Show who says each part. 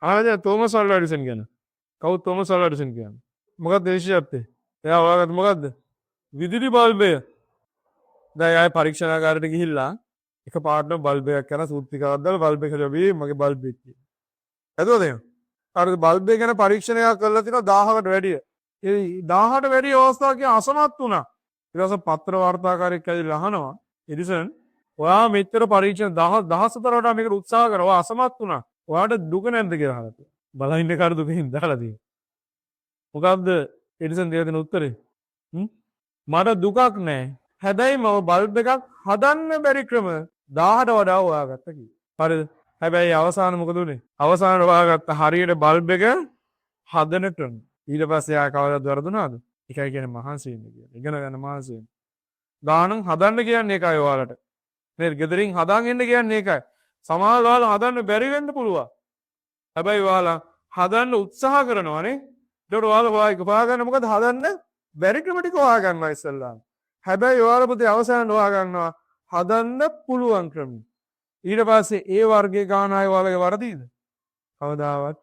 Speaker 1: ආද Thomas අල්වා Edison ගැන. කවුද Thomas අල්වා Edison කියන්නේ? මොකක්ද දේශීයත්වය? එයා හොයාගත්තේ මොකද්ද? විදුලි බල්බය. දැන් ආයේ පරීක්ෂණාගාරයට ගිහිල්ලා එක පාටම බල්බයක් කරන සූත්‍රිකාවක් දාලා බල්බ් එක ලැබී මගේ බල්බ් එක කියලා. හදුවද එහෙම? අර බල්බ් එක ගැන පරීක්ෂණයක් කරලා තිනවා 1000කට වැඩිය. ඒ 1000ට වැඩි අවස්ථාවක අසමත් වුණා. ඊට පස්සේ පත්‍ර වාර්තාකාරයෙක් ඇවිල්ලා අහනවා එඩිසන් ඔයා මෙච්චර පරීක්ෂණ දහසතරකට මේකට උත්සාහ කරා. ඔයා අසමත් වුණා. ඔයාට දුක නැද්ද කියලා අහලා. බලහින්න කාට දුකින් දාලා තියෙනවා. මොකක්ද එඩිසන් දෙය දෙන උත්තරේ? මට දුකක් නැහැ. හැබැයි මම බල්බ් එකක් හදන්න බැරි ක්‍රම 1000ට වඩා හොයාගත්තා කිව්වා. හරිද? හැබැයි අවසාන මොකද උනේ? අවසාන හොයාගත්ත හරියට බල්බ් එක හදන ක්‍රම. ඊට පස්සේ ආය කවදාවත් වරදුනාද? ඒකයි කියන්නේ මහන්සි වෙන්න කියලා. ඉගෙන ගන්න මහන්සි වෙන්න. ගානන් හදන්න කියන්නේ ඒකයි ඔයාලට. නේද? ගෙදරින් හදාගෙන ඉන්න කියන්නේ ඒකයි. සමහර ඔයාලා හදන්න බැරි වෙන්න පුළුවන්. හැබැයි ඔයාලා හදන්න උත්සාහ කරනවානේ. ඒකට ඔයාලා හොයාගන්න මොකද හදන්න බැරි ක්‍රම ටික හොයාගන්නවා ඉස්සෙල්ලා. හැබැයි ඔයාලා පුතේ අවසාන හොයාගන්නවා හදන්න පුළුවන් ක්‍රම. ඊට පස්සේ ඒ වර්ගයේ ගාන ආය ඔයාලගේ වරදීද? කවදාවත්